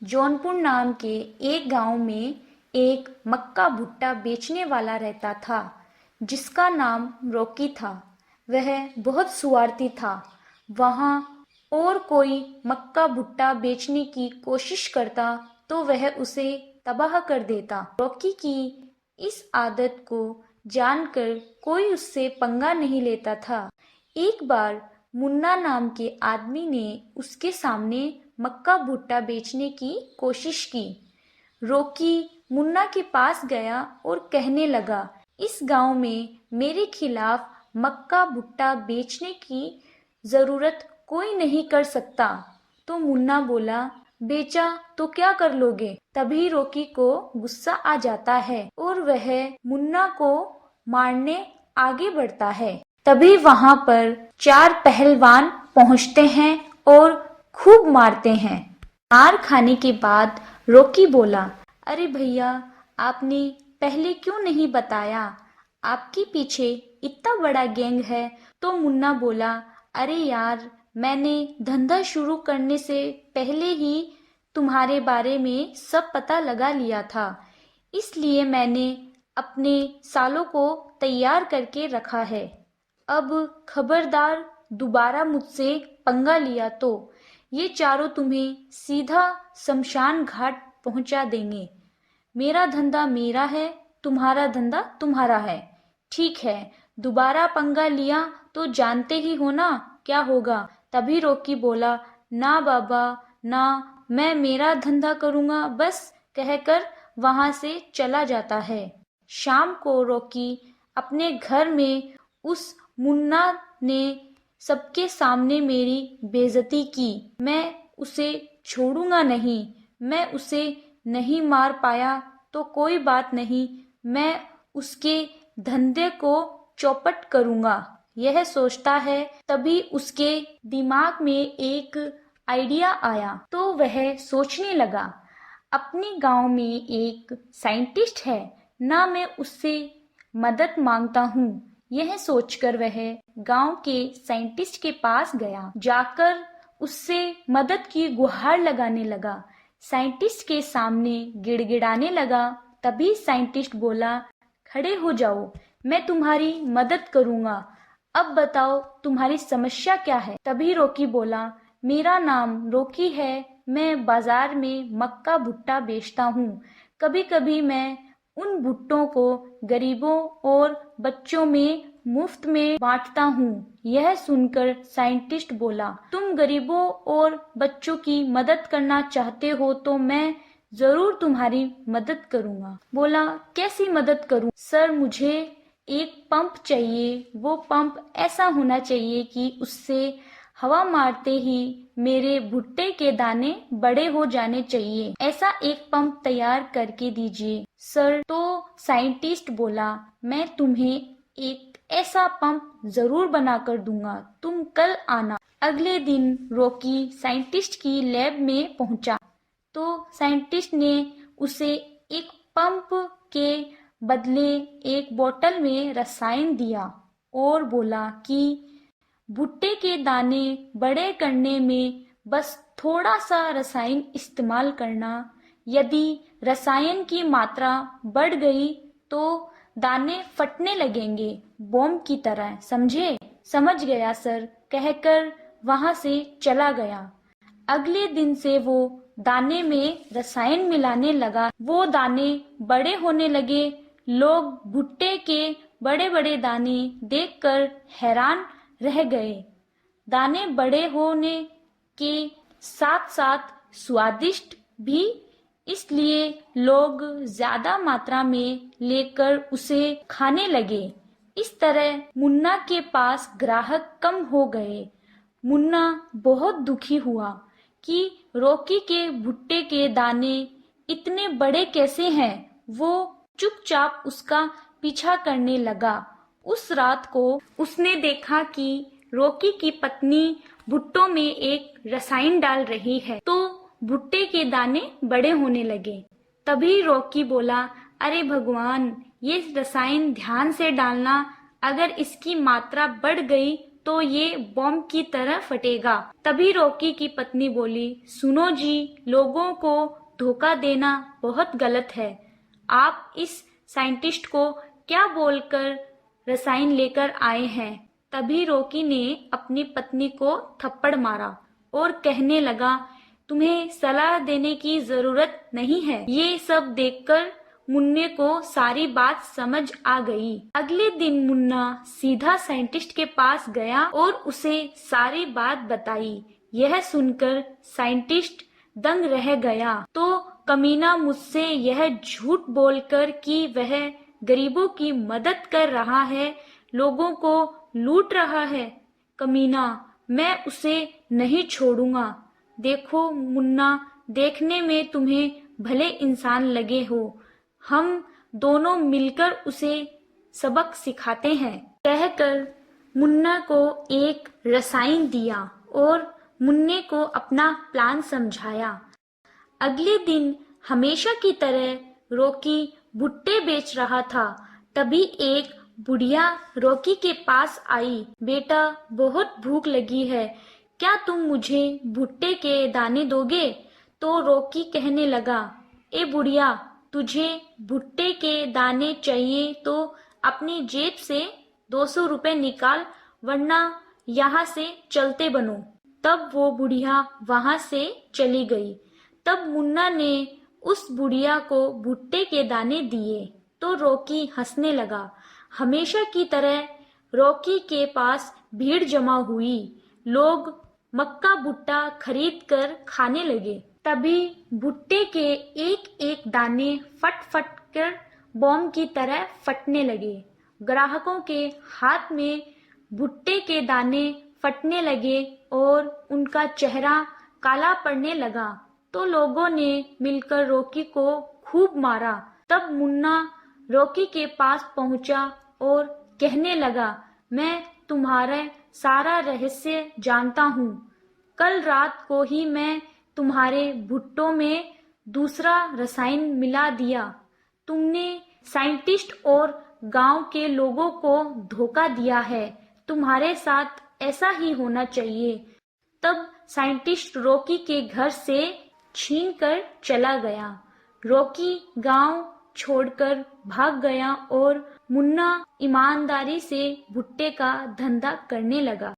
जौनपुर नाम के एक गांव में एक मक्का भुट्टा बेचने वाला रहता था, जिसका नाम रॉकी था। वह बहुत स्वार्थी था। वहाँ और कोई मक्का भुट्टा बेचने की कोशिश करता तो वह उसे तबाह कर देता। रॉकी की इस आदत को जानकर कोई उससे पंगा नहीं लेता था। एक बार मुन्ना नाम के आदमी ने उसके सामने मक्का भुट्टा बेचने की कोशिश की। रॉकी मुन्ना के पास गया और कहने लगा, इस गांव में मेरे खिलाफ मक्का भुट्टा बेचने की जरूरत कोई नहीं कर सकता। तो मुन्ना बोला, बेचा तो क्या कर लोगे? तभी रॉकी को गुस्सा आ जाता है और वह मुन्ना को मारने आगे बढ़ता है। तभी वहां पर 4 पहलवान पहुंचते हैं और खूब मारते हैं। मार खाने के बाद रॉकी बोला, अरे भैया, आपने पहले क्यों नहीं बताया? आपके पीछे इतना बड़ा गैंग है। तो मुन्ना बोला, अरे यार, मैंने धंधा शुरू करने से पहले ही तुम्हारे बारे में सब पता लगा लिया था, इसलिए मैंने अपने सालों को तैयार करके रखा है। अब खबरदार, दोबारा मुझसे पंगा लिया तो ये चारों तुम्हें सीधा शमशान घाट पहुंचा देंगे। मेरा धंधा मेरा है, तुम्हारा धंधा तुम्हारा है। ठीक है, दोबारा पंगा लिया तो जानते ही हो ना क्या होगा। तभी रॉकी बोला, ना बाबा ना, मैं मेरा धंधा करूंगा बस, कहकर वहां से चला जाता है। शाम को रॉकी अपने घर में उस मुन्ना ने सबके सामने मेरी बेइज्जती की। मैं उसे छोड़ूंगा नहीं। मैं उसे नहीं मार पाया तो कोई बात नहीं, मैं उसके धंधे को चौपट करूंगा, यह सोचता है। तभी उसके दिमाग में एक आइडिया आया। तो वह सोचने लगा, अपने गांव में एक साइंटिस्ट है ना, मैं उससे मदद मांगता हूँ। यह सोचकर वह गांव के साइंटिस्ट के पास गया। जाकर उससे मदद की गुहार लगाने लगा। साइंटिस्ट के सामने गिड़गिड़ाने लगा। तभी साइंटिस्ट बोला, खड़े हो जाओ, मैं तुम्हारी मदद करूंगा। अब बताओ तुम्हारी समस्या क्या है? तभी रॉकी बोला, मेरा नाम रॉकी है, मैं बाजार में मक्का भुट्टा बेचता हूँ। कभी कभी मैं उन भुट्टों को गरीबों और बच्चों में मुफ्त में बांटता हूँ। यह सुनकर साइंटिस्ट बोला, तुम गरीबों और बच्चों की मदद करना चाहते हो तो मैं जरूर तुम्हारी मदद करूंगा। बोला, कैसी मदद करूं? सर, मुझे एक पंप चाहिए। वो पंप ऐसा होना चाहिए कि उससे हवा मारते ही मेरे भुट्टे के दाने बड़े हो जाने चाहिए। ऐसा एक पंप तैयार करके दीजिए सर। तो साइंटिस्ट बोला, मैं तुम्हें एक ऐसा पंप जरूर बनाकर दूंगा, तुम कल आना। अगले दिन रॉकी साइंटिस्ट की लैब में पहुंचा। तो साइंटिस्ट ने उसे एक पंप के बदले एक बोतल में रसायन दिया और बोला कि भुट्टे के दाने बड़े करने में बस थोड़ा सा रसायन इस्तेमाल करना। यदि रसायन की मात्रा बढ़ गई तो दाने फटने लगेंगे, बॉम्ब की तरह, समझे? समझ गया सर, कहकर वहां से चला गया। अगले दिन से वो दाने में रसायन मिलाने लगा। वो दाने बड़े होने लगे। लोग भुट्टे के बड़े बड़े दाने देखकर हैरान रह गए। दाने बड़े होने के साथ साथ स्वादिष्ट भी, इसलिए लोग ज्यादा मात्रा में लेकर उसे खाने लगे। इस तरह मुन्ना के पास ग्राहक कम हो गए। मुन्ना बहुत दुखी हुआ कि रॉकी के भुट्टे के दाने इतने बड़े कैसे हैं। वो चुपचाप उसका पीछा करने लगा। उस रात को उसने देखा कि रॉकी की पत्नी भुट्टों में एक रसायन डाल रही है, तो भुट्टे के दाने बड़े होने लगे। तभी रॉकी बोला, अरे भगवान, ये रसायन ध्यान से डालना, अगर इसकी मात्रा बढ़ गई तो ये बॉम्ब की तरह फटेगा। तभी रॉकी की पत्नी बोली, सुनो जी, लोगों को धोखा देना बहुत गलत है। आप इस साइंटिस्ट को क्या बोलकर रसायन लेकर आए हैं? तभी रॉकी ने अपनी पत्नी को थप्पड़ मारा और कहने लगा, तुम्हें सलाह देने की जरूरत नहीं है। ये सब देखकर मुन्ने को सारी बात समझ आ गई। अगले दिन मुन्ना सीधा साइंटिस्ट के पास गया और उसे सारी बात बताई। यह सुनकर साइंटिस्ट दंग रह गया। तो कमीना मुझसे यह झूठ बोलकर कि वह गरीबों की मदद कर रहा है, लोगों को लूट रहा है। कमीना, मैं उसे नहीं छोड़ूंगा। देखो मुन्ना, देखने में तुम्हें भले इंसान लगे हो, हम दोनों मिलकर उसे सबक सिखाते हैं। कहकर मुन्ना को एक रसायन दिया और मुन्ने को अपना प्लान समझाया। अगले दिन हमेशा की तरह रॉकी भुट्टे बेच रहा था। तभी एक बुढ़िया रॉकी के पास आई। बेटा, बहुत भूख लगी है, क्या तुम मुझे भुट्टे के दाने दोगे? तो रॉकी कहने लगा, ए बुढ़िया, तुझे भुट्टे के दाने चाहिए तो अपनी जेब से 200 रुपए निकाल, वरना यहाँ से चलते बनो। तब वो बुढ़िया वहां से चली गई। तब मुन्ना ने उस बुढ़िया को भुट्टे के दाने दिए तो रॉकी हंसने लगा। हमेशा की तरह रॉकी के पास भीड़ जमा हुई। लोग मक्का भुट्टा खरीद कर खाने लगे। तभी भुट्टे के एक एक दाने फट फट कर बॉम्ब की तरह फटने लगे। ग्राहकों के हाथ में भुट्टे के दाने फटने लगे और उनका चेहरा काला पड़ने लगा। तो लोगों ने मिलकर रॉकी को खूब मारा। तब मुन्ना रॉकी के पास पहुंचा और कहने लगा, मैं तुम्हारा सारा रहस्य जानता हूँ। कल रात को ही मैं तुम्हारे भुट्टों में दूसरा रसायन मिला दिया। तुमने साइंटिस्ट और गांव के लोगों को धोखा दिया है। तुम्हारे साथ ऐसा ही होना चाहिए। तब साइंटिस्ट रॉकी के घर से छीन कर चला गया। रॉकी गांव छोड़कर भाग गया और मुन्ना ईमानदारी से भुट्टे का धंधा करने लगा।